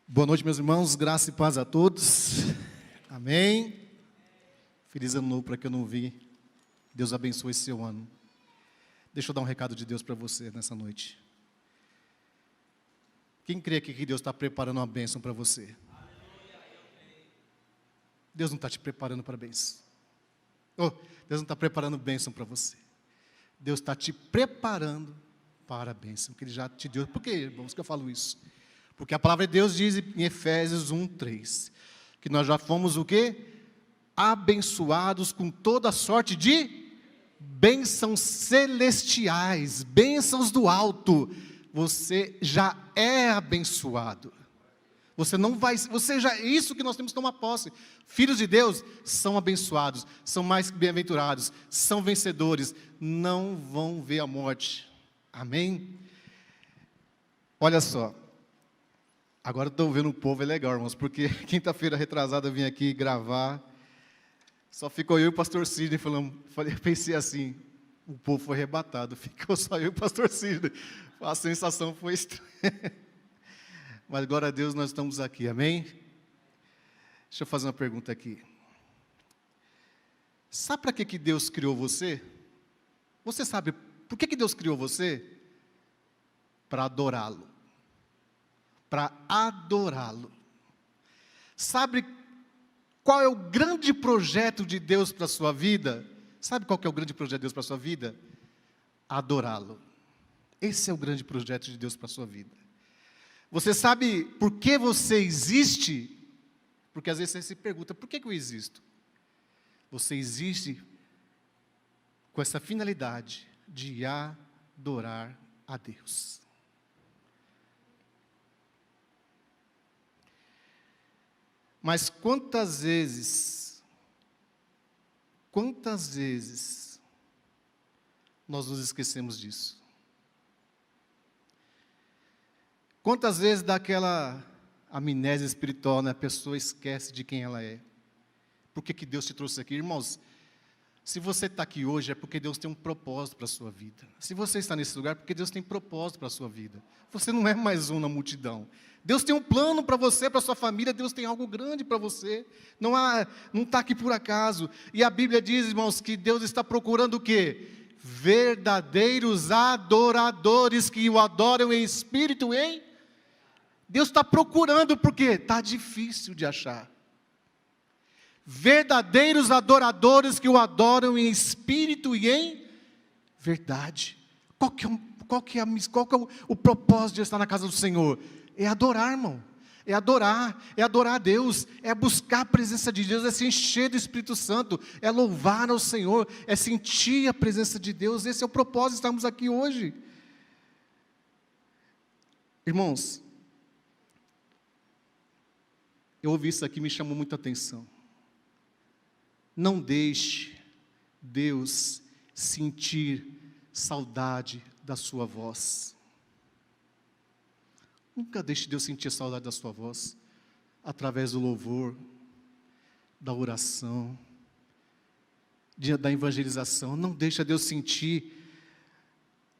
Boa noite, meus irmãos, graça e paz a todos, amém. Feliz ano novo para quem eu não vi, Deus abençoe esse seu ano. Deixa eu dar um recado de Deus para você nessa noite. Quem crê aqui que Deus está preparando uma bênção para você? Deus não está te preparando para a bênção. Deus não está preparando bênção para você. Deus está te preparando para a bênção que Ele já te deu. Por que, irmãos, que eu falo isso? Porque a palavra de Deus diz em Efésios 1:3, que nós já fomos o quê? Abençoados com toda sorte de bênçãos celestiais, bênçãos do alto. Você já é abençoado. Isso que nós temos que tomar posse. Filhos de Deus são abençoados, são mais que bem-aventurados, são vencedores, não vão ver a morte. Amém? Olha só. Agora estou vendo o povo, é legal, irmãos, porque quinta-feira retrasada eu vim aqui gravar, só ficou eu e o pastor Sidney falando, pensei assim, o povo foi arrebatado, ficou só eu e o pastor Sidney, a sensação foi estranha, mas glória a Deus nós estamos aqui, amém? Deixa eu fazer uma pergunta aqui, sabe para que Deus criou você? Você sabe por que Deus criou você? Para adorá-lo. Para adorá-lo. Sabe qual é o grande projeto de Deus para a sua vida? Sabe qual que é o grande projeto de Deus para a sua vida? Adorá-lo. Esse é o grande projeto de Deus para a sua vida. Você sabe por que você existe? Porque às vezes você se pergunta, por que eu existo? Você existe com essa finalidade de adorar a Deus. Mas quantas vezes nós nos esquecemos disso? Quantas vezes daquela amnésia espiritual, né, a pessoa esquece de quem ela é? Por que Deus te trouxe aqui? Irmãos, se você está aqui hoje é porque Deus tem um propósito para a sua vida. Se você está nesse lugar é porque Deus tem propósito para a sua vida. Você não é mais um na multidão. Deus tem um plano para você, para a sua família, Deus tem algo grande para você. Não está aqui por acaso. E a Bíblia diz, irmãos, que Deus está procurando o quê? Verdadeiros adoradores que o adoram em espírito, hein? Deus está procurando porque está difícil de achar. Verdadeiros adoradores que o adoram em espírito e em verdade. Qual que é o propósito de estar na casa do Senhor? É adorar, irmão. É adorar a Deus, é buscar a presença de Deus, é se encher do Espírito Santo, é louvar ao Senhor, é sentir a presença de Deus. Esse é o propósito de estarmos aqui hoje. Irmãos, eu ouvi isso aqui, me chamou muita atenção. Não deixe Deus sentir saudade da sua voz. Nunca deixe Deus sentir saudade da sua voz, através do louvor, da oração, da evangelização. Não deixe Deus sentir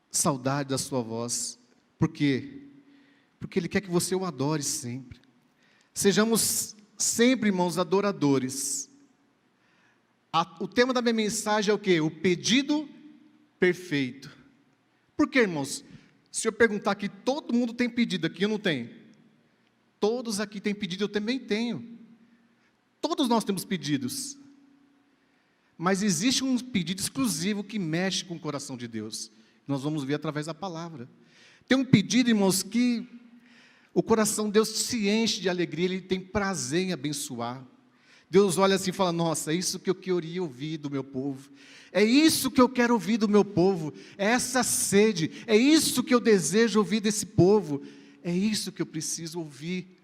saudade da sua voz. Por quê? Porque Ele quer que você o adore sempre. Sejamos sempre, irmãos, adoradores. O tema da minha mensagem é o quê? O pedido perfeito. Por quê, irmãos? Se eu perguntar aqui, todo mundo tem pedido aqui, eu não tenho? Todos aqui têm pedido, eu também tenho. Todos nós temos pedidos. Mas existe um pedido exclusivo que mexe com o coração de Deus. Nós vamos ver através da palavra. Tem um pedido, irmãos, que o coração de Deus se enche de alegria, Ele tem prazer em abençoar. Deus olha assim e fala, nossa, é isso que eu queria ouvir do meu povo. É isso que eu quero ouvir do meu povo. É essa sede. É isso que eu desejo ouvir desse povo. É isso que eu preciso ouvir.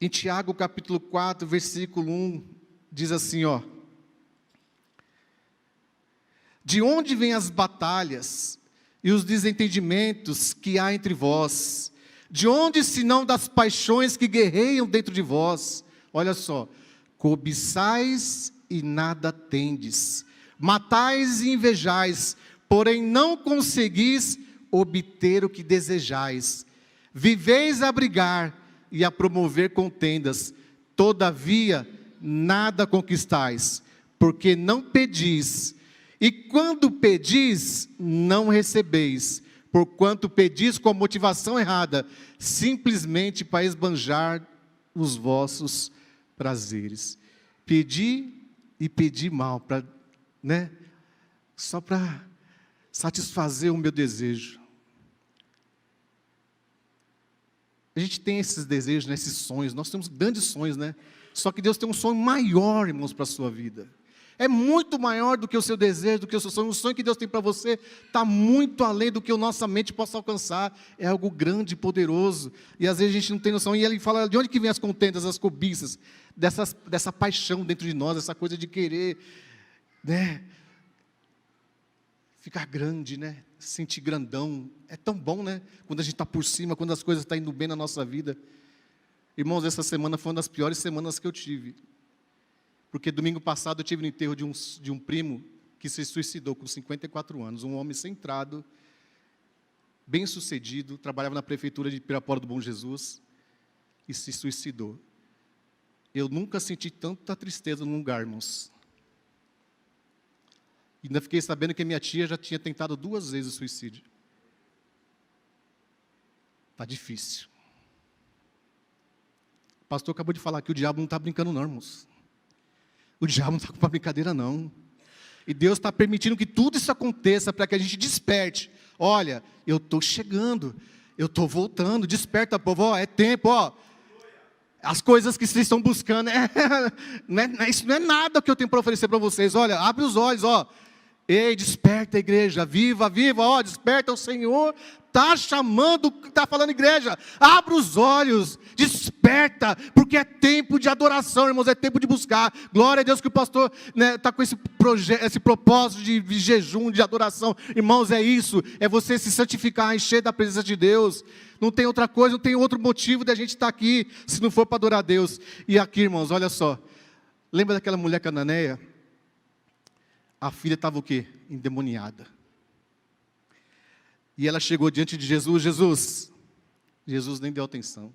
Em Tiago capítulo 4, versículo 1, diz assim, ó. De onde vêm as batalhas e os desentendimentos que há entre vós? De onde, senão das paixões que guerreiam dentro de vós? Olha só, cobiçais e nada tendes, matais e invejais, porém não conseguis obter o que desejais. Viveis a brigar e a promover contendas, todavia nada conquistais, porque não pedis, e quando pedis, não recebeis, porquanto pedis com a motivação errada, simplesmente para esbanjar os vossos prazeres. Pedi e pedi mal, só para satisfazer o meu desejo. A gente tem esses desejos, esses sonhos, nós temos grandes sonhos, Só que Deus tem um sonho maior, irmãos, para a sua vida. É muito maior do que o seu desejo, do que o seu sonho. O sonho que Deus tem para você está muito além do que a nossa mente possa alcançar. É algo grande e poderoso. E às vezes a gente não tem noção. E ele fala, de onde que vem as contendas, as cobiças? Dessa paixão dentro de nós, essa coisa de querer, ficar grande, se sentir grandão. É tão bom, quando a gente está por cima, quando as coisas estão indo bem na nossa vida. Irmãos, essa semana foi uma das piores semanas que eu tive. Porque domingo passado eu tive no enterro de um primo que se suicidou com 54 anos. Um homem centrado, bem sucedido, trabalhava na prefeitura de Pirapora do Bom Jesus e se suicidou. Eu nunca senti tanta tristeza num lugar, irmãos. E ainda fiquei sabendo que minha tia já tinha tentado 2 vezes o suicídio. Está difícil. O pastor acabou de falar que o diabo não está brincando não, irmãos. O diabo não está com uma brincadeira não. E Deus está permitindo que tudo isso aconteça para que a gente desperte. Olha, eu estou chegando, eu estou voltando, desperta povo, é tempo, As coisas que vocês estão buscando, isso não é nada que eu tenho para oferecer para vocês. Olha, abre os olhos, Ei, desperta, igreja, viva, desperta, o Senhor está chamando, está falando, igreja, abra os olhos, desperta, porque é tempo de adoração, irmãos, é tempo de buscar. Glória a Deus que o pastor está com esse propósito de jejum, de adoração. Irmãos, é isso, é você se santificar, encher da presença de Deus. Não tem outra coisa, não tem outro motivo de a gente estar aqui, se não for para adorar a Deus. E aqui, irmãos, olha só, lembra daquela mulher cananeia? A filha estava o quê? Endemoniada. E ela chegou diante de Jesus. Jesus nem deu atenção.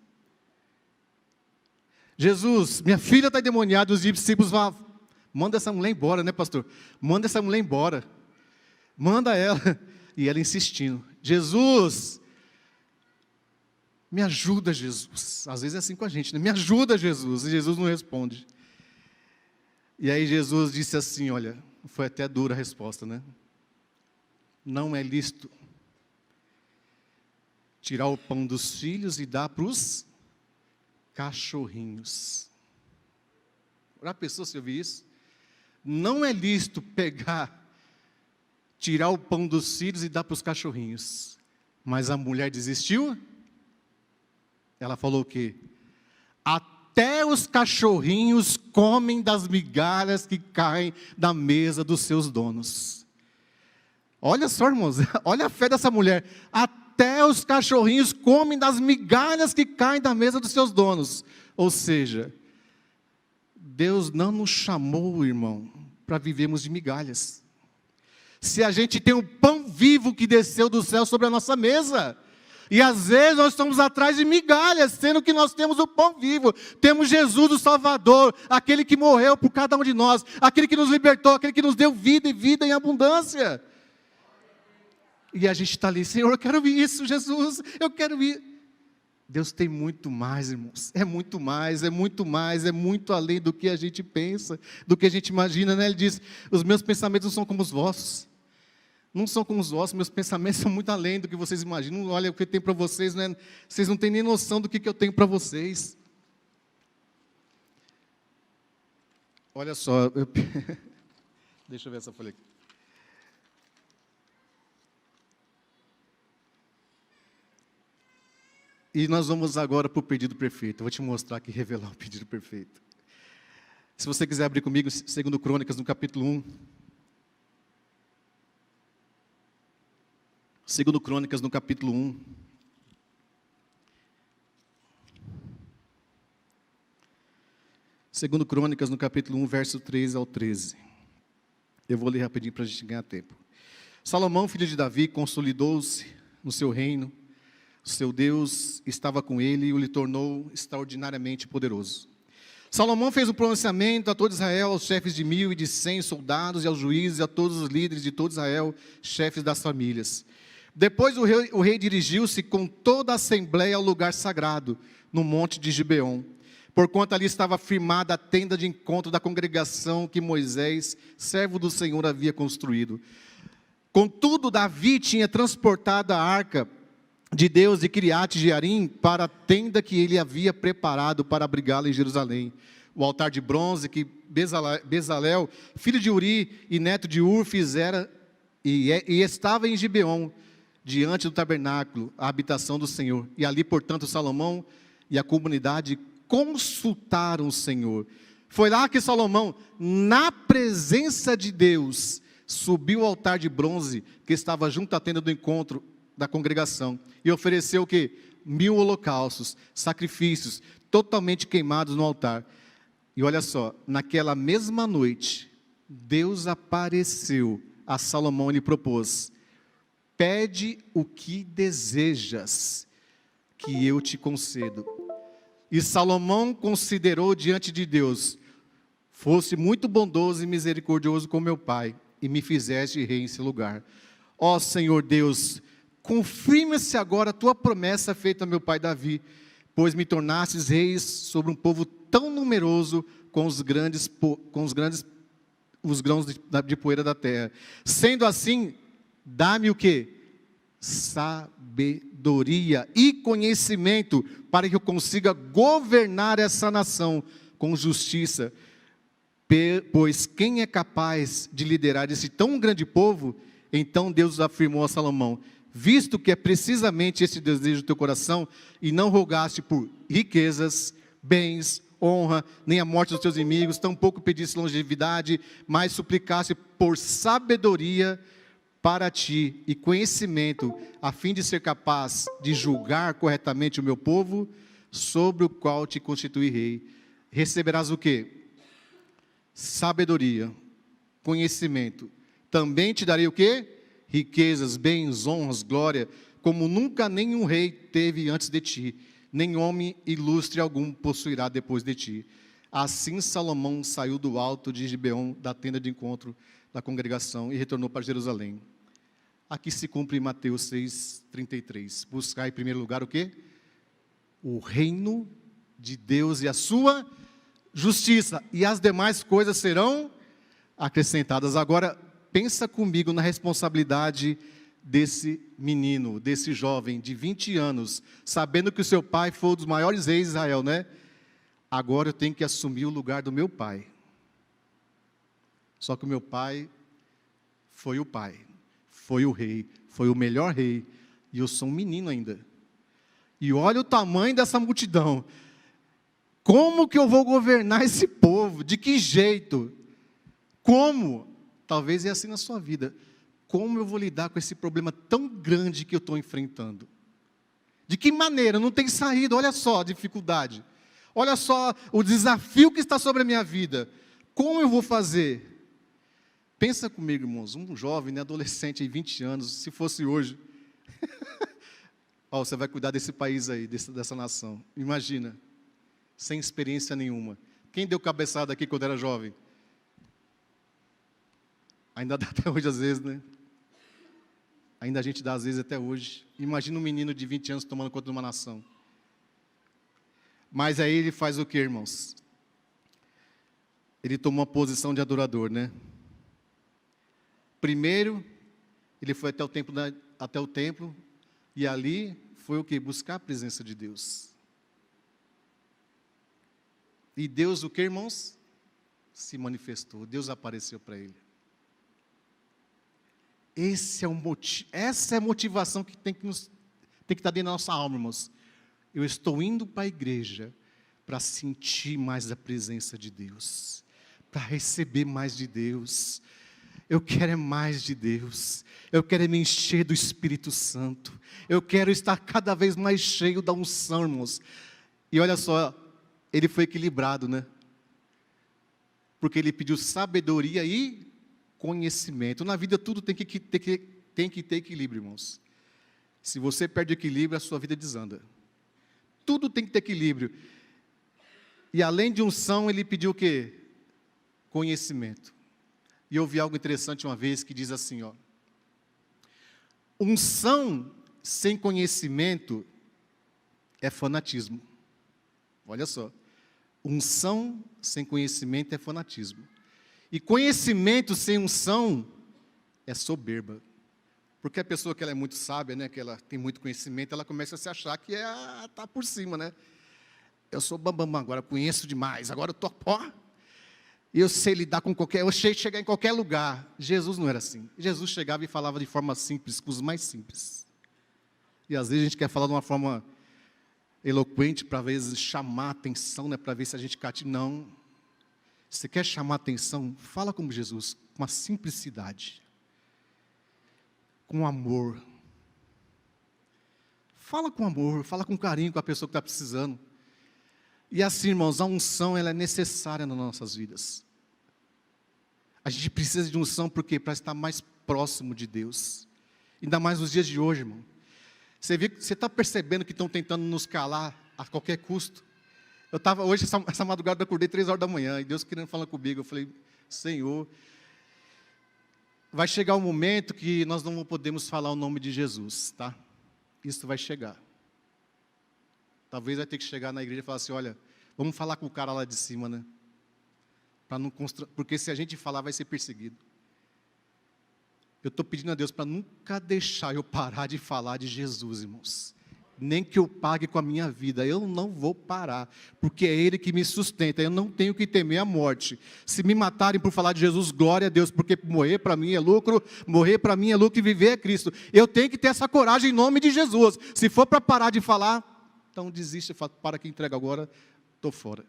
Jesus, minha filha está endemoniada. Os discípulos vão, manda essa mulher embora, pastor? Manda essa mulher embora. Manda ela. E ela insistindo. Jesus, me ajuda, Jesus. Às vezes é assim com a gente, Me ajuda, Jesus. E Jesus não responde. E aí Jesus disse assim, olha, foi até dura a resposta, Não é lícito tirar o pão dos filhos e dar para os cachorrinhos. Já pensou se eu vi isso? Não é lícito tirar o pão dos filhos e dar para os cachorrinhos. Mas a mulher desistiu? Ela falou o quê? Até os cachorrinhos comem das migalhas que caem da mesa dos seus donos. Olha só, irmãos, olha a fé dessa mulher. Até os cachorrinhos comem das migalhas que caem da mesa dos seus donos. Ou seja, Deus não nos chamou, irmão, para vivermos de migalhas. Se a gente tem o pão vivo que desceu do céu sobre a nossa mesa, e às vezes nós estamos atrás de migalhas, sendo que nós temos o pão vivo, temos Jesus o Salvador, aquele que morreu por cada um de nós, aquele que nos libertou, aquele que nos deu vida e vida em abundância. E a gente está ali, Senhor, eu quero isso, Jesus, eu quero ir. Deus tem muito mais, irmãos, é muito mais, é muito mais, é muito além do que a gente pensa, do que a gente imagina, Ele diz, os meus pensamentos não são como os vossos. Não são como os vossos, meus pensamentos são muito além do que vocês imaginam. Olha, o que eu tenho para vocês, vocês não têm nem noção do que eu tenho para vocês. Olha só, deixa eu ver essa folha aqui. E nós vamos agora para o pedido perfeito. Eu vou te mostrar aqui, revelar o pedido perfeito. Se você quiser abrir comigo, 2 Crônicas, no capítulo 1. 2 Crônicas, no capítulo 1. Segundo Crônicas, no capítulo 1, verso 3 ao 13. Eu vou ler rapidinho para a gente ganhar tempo. Salomão, filho de Davi, consolidou-se no seu reino, Seu Deus estava com ele e o lhe tornou extraordinariamente poderoso. Salomão fez um pronunciamento a todo Israel, aos chefes de 1.000 e de 100 soldados, e aos juízes, e a todos os líderes de todo Israel, chefes das famílias. Depois o rei dirigiu-se com toda a assembleia ao lugar sagrado, no monte de Gibeon, porquanto ali estava firmada a tenda de encontro da congregação que Moisés, servo do Senhor, havia construído. Contudo, Davi tinha transportado a arca de Deus de Kiriat Jearim para a tenda que ele havia preparado para abrigá-la em Jerusalém. O altar de bronze que Bezalel, filho de Uri e neto de Ur, fizera e estava em Gibeon, diante do tabernáculo, a habitação do Senhor. E ali, portanto, Salomão e a comunidade consultaram o Senhor. Foi lá que Salomão, na presença de Deus, subiu ao altar de bronze que estava junto à tenda do encontro da congregação e ofereceu o quê? 1000 holocaustos, sacrifícios totalmente queimados no altar. E olha só, naquela mesma noite, Deus apareceu a Salomão e lhe propôs: pede o que desejas, que eu te concedo. E Salomão considerou diante de Deus: fosse muito bondoso e misericordioso com meu pai, e me fizeste rei em seu lugar. Ó Senhor Deus, confirma-se agora a tua promessa feita a meu pai Davi, pois me tornastes reis sobre um povo tão numeroso com os grãos de poeira da terra. Sendo assim, dá-me o quê? Sabedoria e conhecimento para que eu consiga governar essa nação com justiça. Pois quem é capaz de liderar esse tão grande povo? Então Deus afirmou a Salomão: visto que é precisamente esse desejo do teu coração, e não rogaste por riquezas, bens, honra, nem a morte dos teus inimigos, tampouco pediste longevidade, mas suplicaste por sabedoria para ti e conhecimento, a fim de ser capaz de julgar corretamente o meu povo, sobre o qual te constituí rei. Receberás o quê? Sabedoria, conhecimento. Também te darei o quê? Riquezas, bens, honras, glória, como nunca nenhum rei teve antes de ti, nem homem ilustre algum possuirá depois de ti. Assim Salomão saiu do alto de Gibeon, da tenda de encontro da congregação, e retornou para Jerusalém. Aqui se cumpre Mateus 6:33. Buscar em primeiro lugar o quê? O reino de Deus e a sua justiça, e as demais coisas serão acrescentadas. Agora, pensa comigo na responsabilidade desse menino, desse jovem de 20 anos, sabendo que o seu pai foi um dos maiores reis de Israel, né? Agora eu tenho que assumir o lugar do meu pai. Só que o meu pai, foi o rei, foi o melhor rei, e eu sou um menino ainda. E olha o tamanho dessa multidão. Como que eu vou governar esse povo? De que jeito? Como? Talvez é assim na sua vida. Como eu vou lidar com esse problema tão grande que eu estou enfrentando? De que maneira? Não tem saída. Olha só a dificuldade. Olha só o desafio que está sobre a minha vida. Como eu vou fazer? Pensa comigo, irmãos. Um jovem, né, adolescente, de 20 anos, se fosse hoje. Você vai cuidar desse país aí, dessa nação. Imagina. Sem experiência nenhuma. Quem deu cabeçada aqui quando era jovem? Ainda dá até hoje às vezes, né? Ainda a gente dá às vezes até hoje. Imagina um menino de 20 anos tomando conta de uma nação. Mas aí ele faz o que, irmãos? Ele tomou uma posição de adorador, né? Primeiro, ele foi até o templo, e ali foi o que? Buscar a presença de Deus. E Deus o que, irmãos? Se manifestou, Deus apareceu para ele. Essa é a motivação que tem que estar dentro da nossa alma, irmãos. Eu estou indo para a igreja para sentir mais a presença de Deus, para receber mais de Deus. Eu quero mais de Deus. Eu quero me encher do Espírito Santo. Eu quero estar cada vez mais cheio da unção, irmãos. E olha só, ele foi equilibrado, né? Porque ele pediu sabedoria e conhecimento. Na vida tudo tem que ter equilíbrio, irmãos. Se você perde equilíbrio, a sua vida desanda. Tudo tem que ter equilíbrio. E além de unção, ele pediu o quê? Conhecimento. E eu ouvi algo interessante uma vez que diz assim, ó. Unção sem conhecimento é fanatismo. Olha só. Unção sem conhecimento é fanatismo. E conhecimento sem unção é soberba. Porque a pessoa que ela é muito sábia, né, que ela tem muito conhecimento, ela começa a se achar que está por cima, né? Eu sou bambambam, agora conheço demais, agora eu estou, ó, eu sei lidar com qualquer, eu sei chegar em qualquer lugar. Jesus não era assim. Jesus chegava e falava de forma simples, com os mais simples. E às vezes a gente quer falar de uma forma eloquente, para às vezes chamar a atenção, né, para ver se a gente cate. Não. Se você quer chamar a atenção, fala como Jesus, com uma simplicidade, com amor. Fala com amor, fala com carinho com a pessoa que está precisando. E assim, irmãos, a unção ela é necessária nas nossas vidas. A gente precisa de unção porque para estar mais próximo de Deus. Ainda mais nos dias de hoje, irmão. Você está percebendo que estão tentando nos calar a qualquer custo? Eu estava hoje, essa madrugada, eu acordei 3 horas da manhã, e Deus querendo falar comigo. Eu falei, Senhor, vai chegar um momento que nós não podemos falar o nome de Jesus, tá? Isso vai chegar. Talvez vai ter que chegar na igreja e falar assim, olha, vamos falar com o cara lá de cima, né? Porque se a gente falar, vai ser perseguido. Eu estou pedindo a Deus para nunca deixar eu parar de falar de Jesus, irmãos. Nem que eu pague com a minha vida, eu não vou parar, porque é Ele que me sustenta, eu não tenho que temer a morte. Se me matarem por falar de Jesus, glória a Deus, porque morrer para mim é lucro, morrer para mim é lucro e viver é Cristo. Eu tenho que ter essa coragem em nome de Jesus. Se for para parar de falar, então desiste, para que entrega agora, estou fora.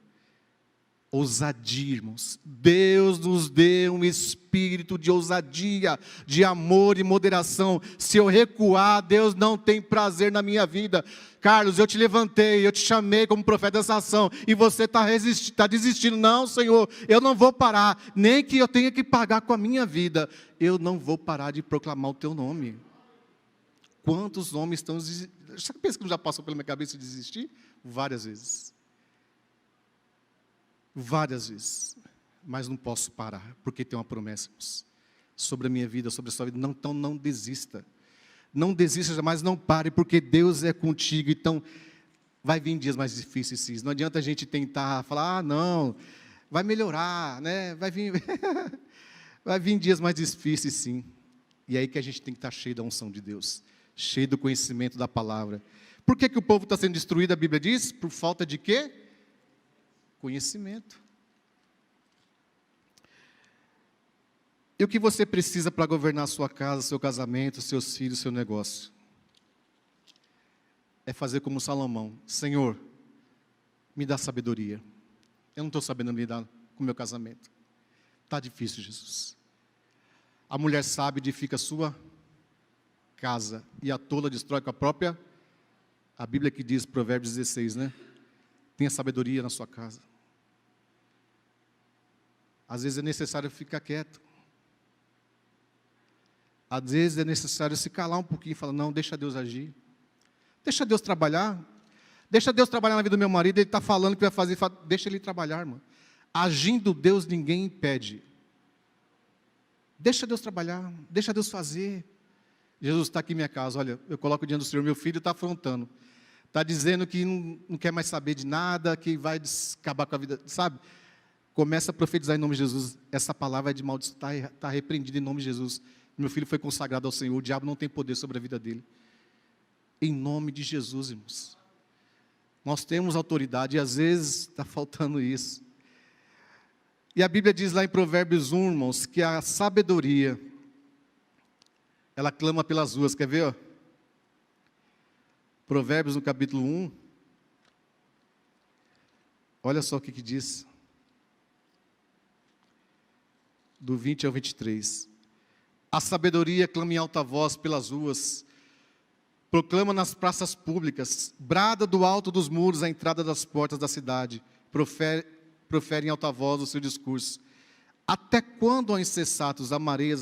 Ousadia, irmãos. Deus nos deu um espírito de ousadia, de amor e moderação. Se eu recuar, Deus não tem prazer na minha vida. Carlos, eu te levantei, eu te chamei como profeta dessa ação, e você está desistindo. Não, Senhor, eu não vou parar, nem que eu tenha que pagar com a minha vida. Eu não vou parar de proclamar o teu nome. Quantos homens estão desistindo? Você pensa que já passou pela minha cabeça de desistir? Várias vezes. Várias vezes. Mas não posso parar, porque tem uma promessa sobre a minha vida, sobre a sua vida. Não, então não desista. Não desista jamais, não pare, porque Deus é contigo. Então, vai vir dias mais difíceis, sim. Não adianta a gente tentar falar, não, vai melhorar, né? Vai vir dias mais difíceis, sim. E é aí que a gente tem que estar cheio da unção de Deus, cheio do conhecimento da palavra. Por que o povo está sendo destruído, a Bíblia diz? Por falta de quê? Conhecimento. E o que você precisa para governar a sua casa, seu casamento, seus filhos, seu negócio? É fazer como Salomão. Senhor, me dá sabedoria. Eu não estou sabendo lidar com o meu casamento. Está difícil, Jesus. A mulher sábia edifica a sua casa, e a tola destrói com a própria. A Bíblia que diz, Provérbios 16, né? Tenha sabedoria na sua casa. Às vezes é necessário ficar quieto. Às vezes é necessário se calar um pouquinho e falar, não, deixa Deus agir. Deixa Deus trabalhar. Deixa Deus trabalhar na vida do meu marido, ele está falando que vai fazer, deixa ele trabalhar, irmão. Agindo Deus, ninguém impede. Deixa Deus trabalhar, deixa Deus fazer. Jesus está aqui em minha casa, olha, eu coloco diante do Senhor, meu filho está afrontando. Está dizendo que não quer mais saber de nada, que vai acabar com a vida, sabe? Começa a profetizar em nome de Jesus. Essa palavra é de maldição, está repreendida em nome de Jesus. Meu filho foi consagrado ao Senhor, o diabo não tem poder sobre a vida dele. Em nome de Jesus, irmãos. Nós temos autoridade e às vezes está faltando isso. E a Bíblia diz lá em Provérbios 1, irmãos, que a sabedoria, ela clama pelas ruas. Quer ver? Ó? Provérbios no capítulo 1. Olha só o que diz. Do 20 ao 23. A sabedoria clama em alta voz pelas ruas, proclama nas praças públicas, brada do alto dos muros à entrada das portas da cidade, profere em alta voz o seu discurso. Até quando, ó insensatos, amareis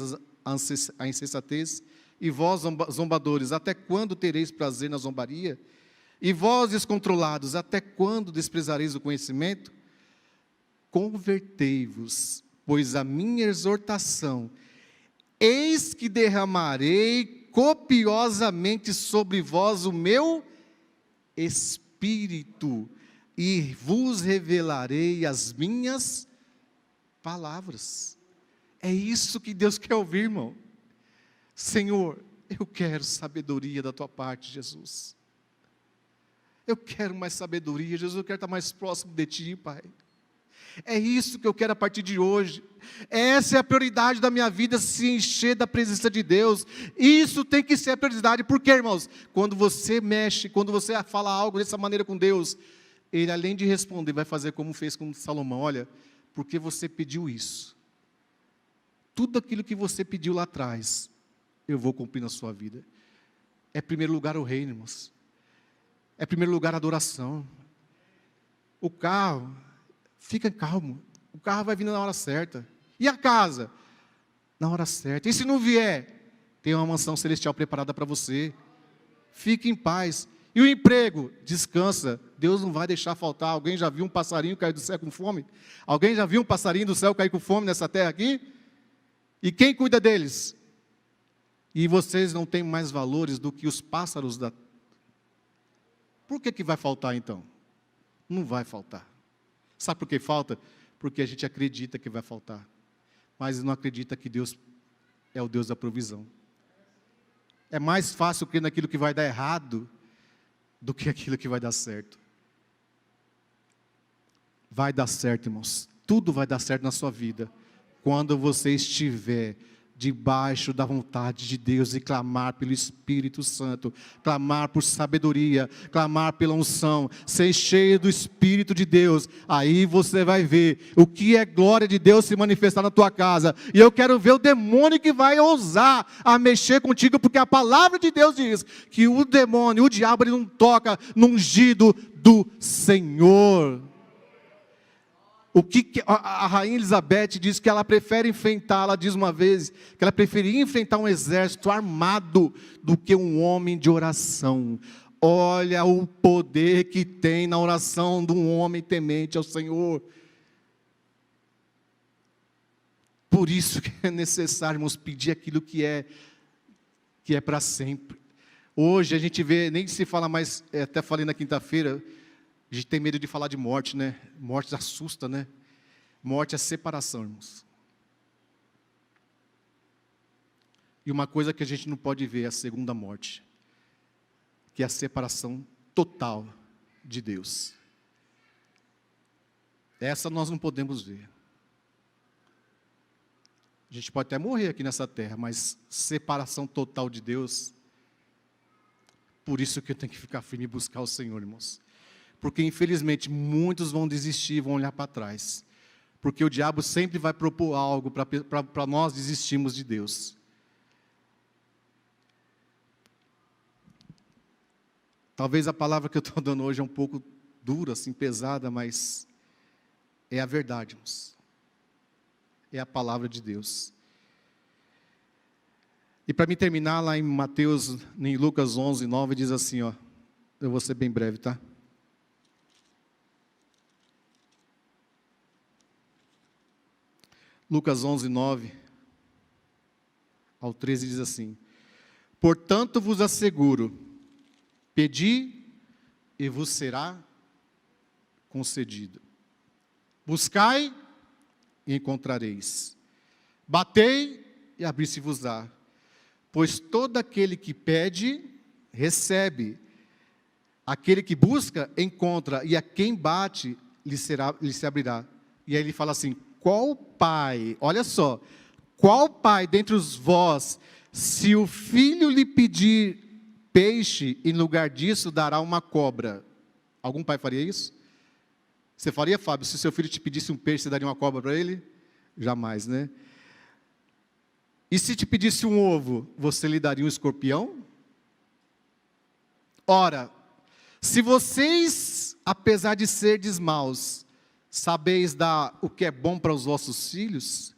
a insensatez? E vós, zombadores, até quando tereis prazer na zombaria? E vós, descontrolados, até quando desprezareis o conhecimento? Convertei-vos, pois a minha exortação, eis que derramarei copiosamente sobre vós o meu Espírito, e vos revelarei as minhas palavras. É isso que Deus quer ouvir, irmão. Senhor, eu quero sabedoria da tua parte, Jesus. Eu quero mais sabedoria, Jesus, eu quero estar mais próximo de ti, Pai. É isso que eu quero a partir de hoje. Essa é a prioridade da minha vida, se encher da presença de Deus. Isso tem que ser a prioridade. Por quê, irmãos? Quando você mexe, quando você fala algo dessa maneira com Deus, Ele, além de responder, vai fazer como fez com Salomão. Olha, porque você pediu isso. Tudo aquilo que você pediu lá atrás, eu vou cumprir na sua vida. É em primeiro lugar o reino, irmãos. É em primeiro lugar a adoração. O carro, fica calmo. O carro vai vindo na hora certa. E a casa? Na hora certa. E se não vier? Tem uma mansão celestial preparada para você. Fique em paz. E o emprego? Descansa. Deus não vai deixar faltar. Alguém já viu um passarinho cair do céu com fome? Alguém já viu um passarinho do céu cair com fome nessa terra aqui? E quem cuida deles? E vocês não têm mais valores do que os pássaros da... Por que vai faltar então? Não vai faltar. Sabe por que falta? Porque a gente acredita que vai faltar. Mas não acredita que Deus é o Deus da provisão. É mais fácil crer naquilo que vai dar errado do que aquilo que vai dar certo. Vai dar certo, irmãos. Tudo vai dar certo na sua vida. Quando você estiver debaixo da vontade de Deus e clamar pelo Espírito Santo, clamar por sabedoria, clamar pela unção, ser cheio do Espírito de Deus, aí você vai ver o que é glória de Deus se manifestar na tua casa. E eu quero ver o demônio que vai ousar a mexer contigo, porque a palavra de Deus diz que o demônio, o diabo, ele não toca no ungido do Senhor. O que a rainha Elizabeth diz que ela prefere enfrentar, ela diz uma vez, que ela preferia enfrentar um exército armado do que um homem de oração. Olha o poder que tem na oração de um homem temente ao Senhor. Por isso que é necessário, irmãos, pedir aquilo que é para sempre. Hoje a gente vê, nem se fala mais, até falei na quinta-feira, a gente tem medo de falar de morte, né? Morte assusta, né? Morte é separação, irmãos. E uma coisa que a gente não pode ver é a segunda morte, que é a separação total de Deus. Essa nós não podemos ver. A gente pode até morrer aqui nessa terra, mas separação total de Deus, por isso que eu tenho que ficar firme e buscar o Senhor, irmãos. Porque infelizmente muitos vão desistir, vão olhar para trás. Porque o diabo sempre vai propor algo para nós desistirmos de Deus. Talvez a palavra que eu estou dando hoje é um pouco dura, assim, pesada, mas é a verdade, irmãos. É a palavra de Deus. E para me terminar, lá em Mateus, em Lucas 11, 9, diz assim, ó, eu vou ser bem breve, tá? Lucas 11, 9 ao 13 diz assim: portanto vos asseguro, pedi e vos será concedido. Buscai e encontrareis. Batei e abrir-se-vos-á. Pois todo aquele que pede, recebe. Aquele que busca, encontra. E a quem bate, lhe se abrirá. E aí ele fala assim: qual pai, olha só, qual pai dentre os vós, se o filho lhe pedir peixe, em lugar disso dará uma cobra? Algum pai faria isso? Você faria, Fábio, se seu filho te pedisse um peixe, você daria uma cobra para ele? Jamais, né? E se te pedisse um ovo, você lhe daria um escorpião? Ora, se vocês, apesar de serdes maus, sabeis dar o que é bom para os vossos filhos,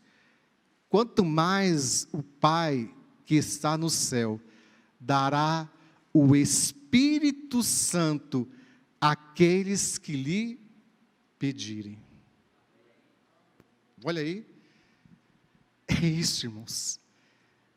quanto mais o Pai que está no céu dará o Espírito Santo àqueles que lhe pedirem. Olha aí. É isso, irmãos.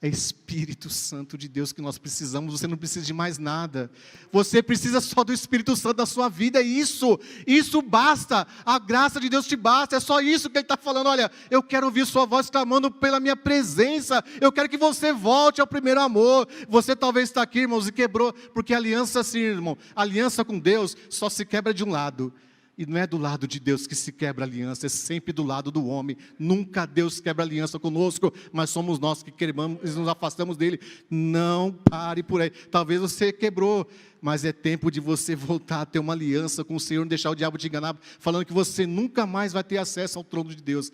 É Espírito Santo de Deus que nós precisamos. Você não precisa de mais nada. Você precisa só do Espírito Santo da sua vida. É isso. Isso basta. A graça de Deus te basta. É só isso que Ele está falando. Olha, eu quero ouvir sua voz clamando pela minha presença. Eu quero que você volte ao primeiro amor. Você talvez está aqui, irmãos, e quebrou. Porque aliança assim, irmão. Aliança com Deus só se quebra de um lado. E não é do lado de Deus que se quebra aliança, é sempre do lado do homem. Nunca Deus quebra aliança conosco, mas somos nós que quebramos e nos afastamos dele. Não pare por aí. Talvez você quebrou, mas é tempo de você voltar a ter uma aliança com o Senhor, não deixar o diabo te enganar, falando que você nunca mais vai ter acesso ao trono de Deus.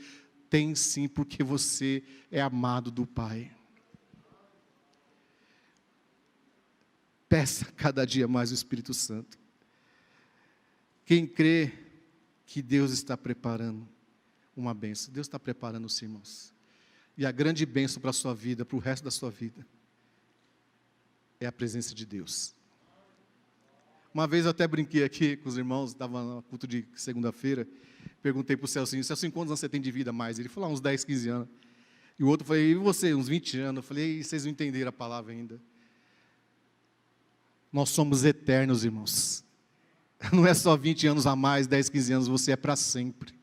Tem sim, porque você é amado do Pai. Peça cada dia mais o Espírito Santo. Quem crê que Deus está preparando uma bênção, Deus está preparando os irmãos. E a grande bênção para a sua vida, para o resto da sua vida, é a presença de Deus. Uma vez eu até brinquei aqui com os irmãos, estava no culto de segunda-feira, perguntei para o Celcinho, quantos anos você tem de vida mais? Ele falou, uns 10, 15 anos. E o outro falou, e você, uns 20 anos? Eu falei, vocês não entenderam a palavra ainda. Nós somos eternos, irmãos. Não é só 20 anos a mais, 10, 15 anos, você é para sempre.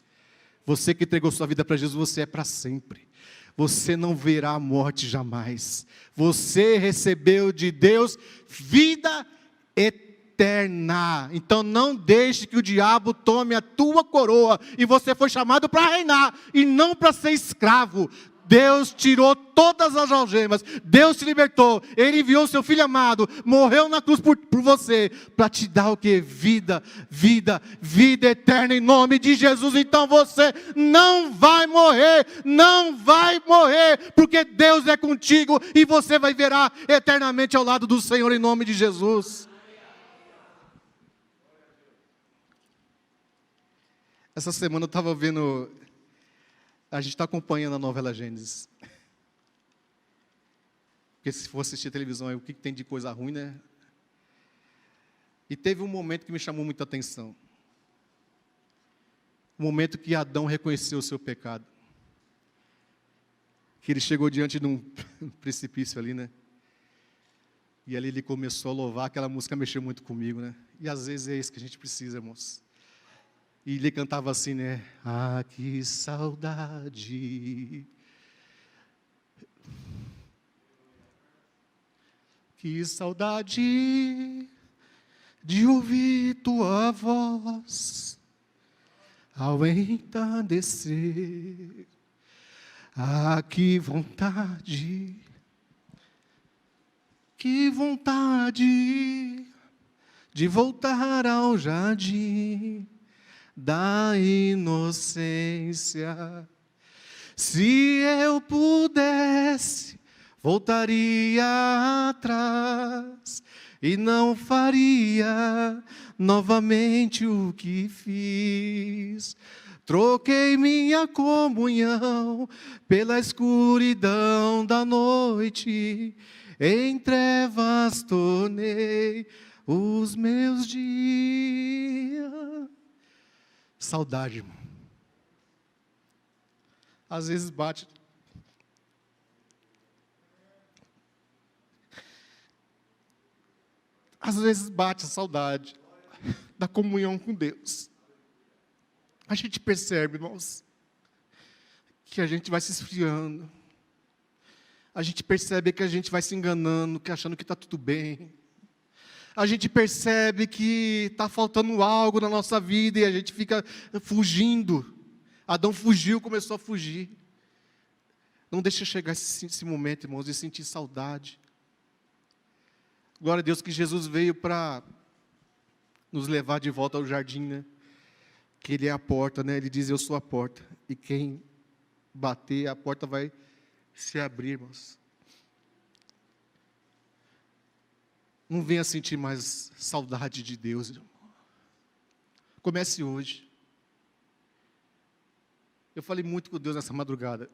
Você que entregou sua vida para Jesus, você é para sempre. Você não verá a morte jamais. Você recebeu de Deus vida eterna. Então não deixe que o diabo tome a tua coroa. E você foi chamado para reinar e não para ser escravo. Deus tirou todas as algemas, Deus te libertou, Ele enviou seu Filho amado, morreu na cruz por você, para te dar o que? Vida eterna em nome de Jesus. Então você não vai morrer, porque Deus é contigo e você vai viver eternamente ao lado do Senhor em nome de Jesus. Essa semana eu estava vendo... A gente está acompanhando a novela Gênesis. Porque se for assistir a televisão, o que tem de coisa ruim, né? E teve um momento que me chamou muita atenção. O momento que Adão reconheceu o seu pecado. Que ele chegou diante de um precipício ali, né? E ali ele começou a louvar, aquela música mexeu muito comigo, né? E às vezes é isso que a gente precisa, irmãos. E ele cantava assim, né? Ah, que saudade. Que saudade de ouvir tua voz ao entardecer. Ah, que vontade de voltar ao jardim da inocência. Se eu pudesse, voltaria atrás e não faria novamente o que fiz. Troquei minha comunhão pela escuridão da noite, em trevas tornei os meus dias. Saudade, irmão. Às vezes bate. Às vezes bate a saudade da comunhão com Deus. A gente percebe, irmãos, que a gente vai se esfriando. A gente percebe que a gente vai se enganando, que achando que está tudo bem. A gente percebe que está faltando algo na nossa vida e a gente fica fugindo. Adão fugiu, começou a fugir. Não deixa chegar esse momento, irmãos, de sentir saudade. Glória a Deus que Jesus veio para nos levar de volta ao jardim, né? Que Ele é a porta, né? Ele diz, eu sou a porta. E quem bater, a porta vai se abrir, irmãos. Não venha sentir mais saudade de Deus, irmão. Comece hoje. Eu falei muito com Deus nessa madrugada.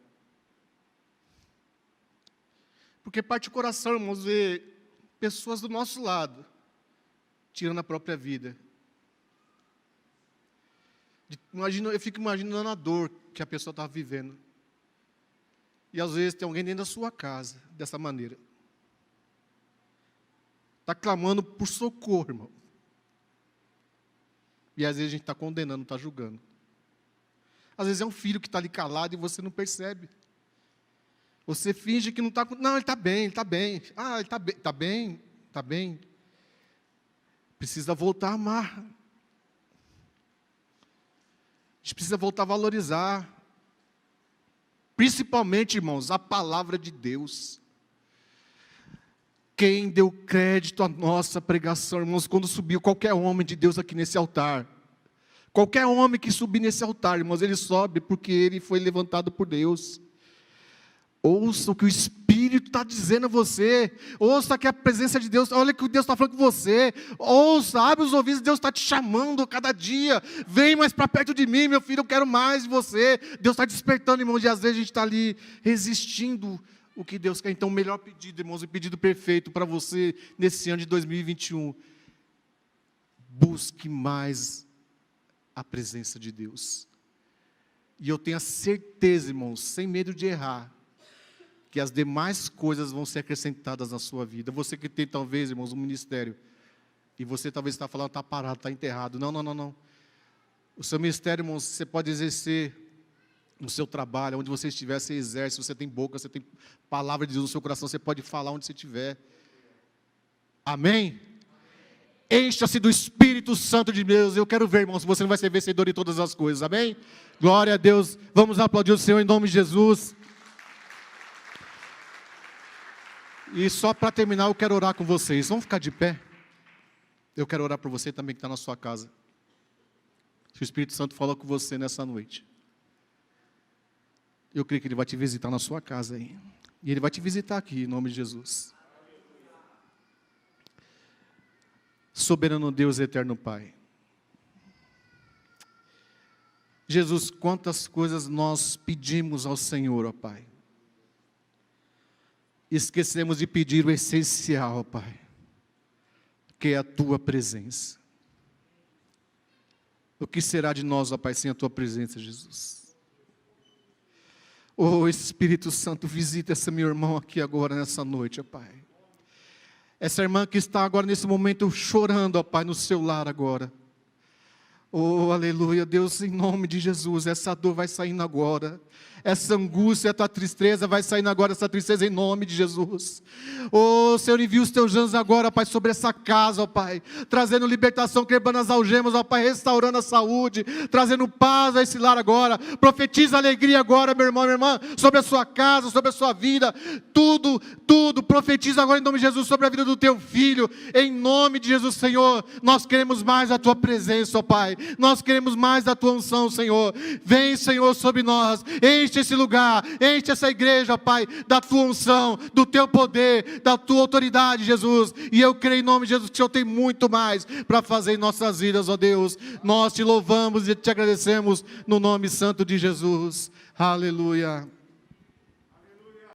Porque parte o coração, irmãos, ver pessoas do nosso lado tirando a própria vida. Eu fico imaginando a dor que a pessoa está vivendo. E às vezes tem alguém dentro da sua casa, dessa maneira. Está clamando por socorro, irmão. E às vezes a gente está condenando, está julgando. Às vezes é um filho que está ali calado e você não percebe. Você finge que não está... Não, ele está bem, ele está bem. Ah, ele está bem, está bem, está bem. Precisa voltar a amar. A gente precisa voltar a valorizar. Principalmente, irmãos, a palavra de Deus. Quem deu crédito à nossa pregação, irmãos, quando subiu qualquer homem de Deus aqui nesse altar? Qualquer homem que subir nesse altar, irmãos, ele sobe porque ele foi levantado por Deus. Ouça o que o Espírito está dizendo a você. Ouça que a presença de Deus, olha o que Deus está falando com você. Ouça, abre os ouvidos, Deus está te chamando a cada dia. Vem mais para perto de mim, meu filho, eu quero mais de você. Deus está despertando, irmãos, e às vezes a gente está ali resistindo o que Deus quer. Então, o melhor pedido, irmãos, o pedido perfeito para você nesse ano de 2021. Busque mais a presença de Deus. E eu tenho a certeza, irmãos, sem medo de errar, que as demais coisas vão ser acrescentadas na sua vida. Você que tem, talvez, irmãos, um ministério, e você talvez está falando, está parado, está enterrado. Não. O seu ministério, irmãos, você pode exercer no seu trabalho, onde você estiver, você exerce, você tem boca, você tem palavra de Deus no seu coração, você pode falar onde você estiver. Amém? Encha-se do Espírito Santo de Deus. Eu quero ver, irmãos, se você não vai ser vencedor em todas as coisas. Amém? Glória a Deus. Vamos aplaudir o Senhor em nome de Jesus. E só para terminar, eu quero orar com vocês. Vamos ficar de pé? Eu quero orar por você também que está na sua casa. Se o Espírito Santo falou com você nessa noite, eu creio que Ele vai te visitar na sua casa aí. E Ele vai te visitar aqui, em nome de Jesus. Soberano Deus, eterno Pai. Jesus, quantas coisas nós pedimos ao Senhor, ó Pai. Esquecemos de pedir o essencial, Pai, que é a Tua presença. O que será de nós, ó Pai, sem a Tua presença, Jesus? Oh, Espírito Santo, visita essa minha irmã aqui agora, nessa noite, ó Pai. Essa irmã que está agora nesse momento chorando, ó Pai, no seu lar agora. Oh, aleluia, Deus, em nome de Jesus, essa dor vai saindo agora. Essa angústia, a tua tristeza vai saindo agora, essa tristeza em nome de Jesus. Oh, Senhor, envia os teus anjos agora, Pai, sobre essa casa, ó Pai, trazendo libertação, quebrando as algemas, ó Pai, restaurando a saúde, trazendo paz a esse lar agora. Profetiza alegria agora, meu irmão, minha irmã, sobre a sua casa, sobre a sua vida, tudo, profetiza agora em nome de Jesus sobre a vida do teu filho, em nome de Jesus, Senhor. Nós queremos mais a tua presença, ó Pai, nós queremos mais da tua unção, Senhor. Vem, Senhor, sobre nós, enche esse lugar, enche essa igreja, Pai, da tua unção, do teu poder, da tua autoridade, Jesus. E eu creio em nome de Jesus que o Senhor tem muito mais para fazer em nossas vidas, ó Deus. Nós te louvamos e te agradecemos no nome santo de Jesus. Aleluia.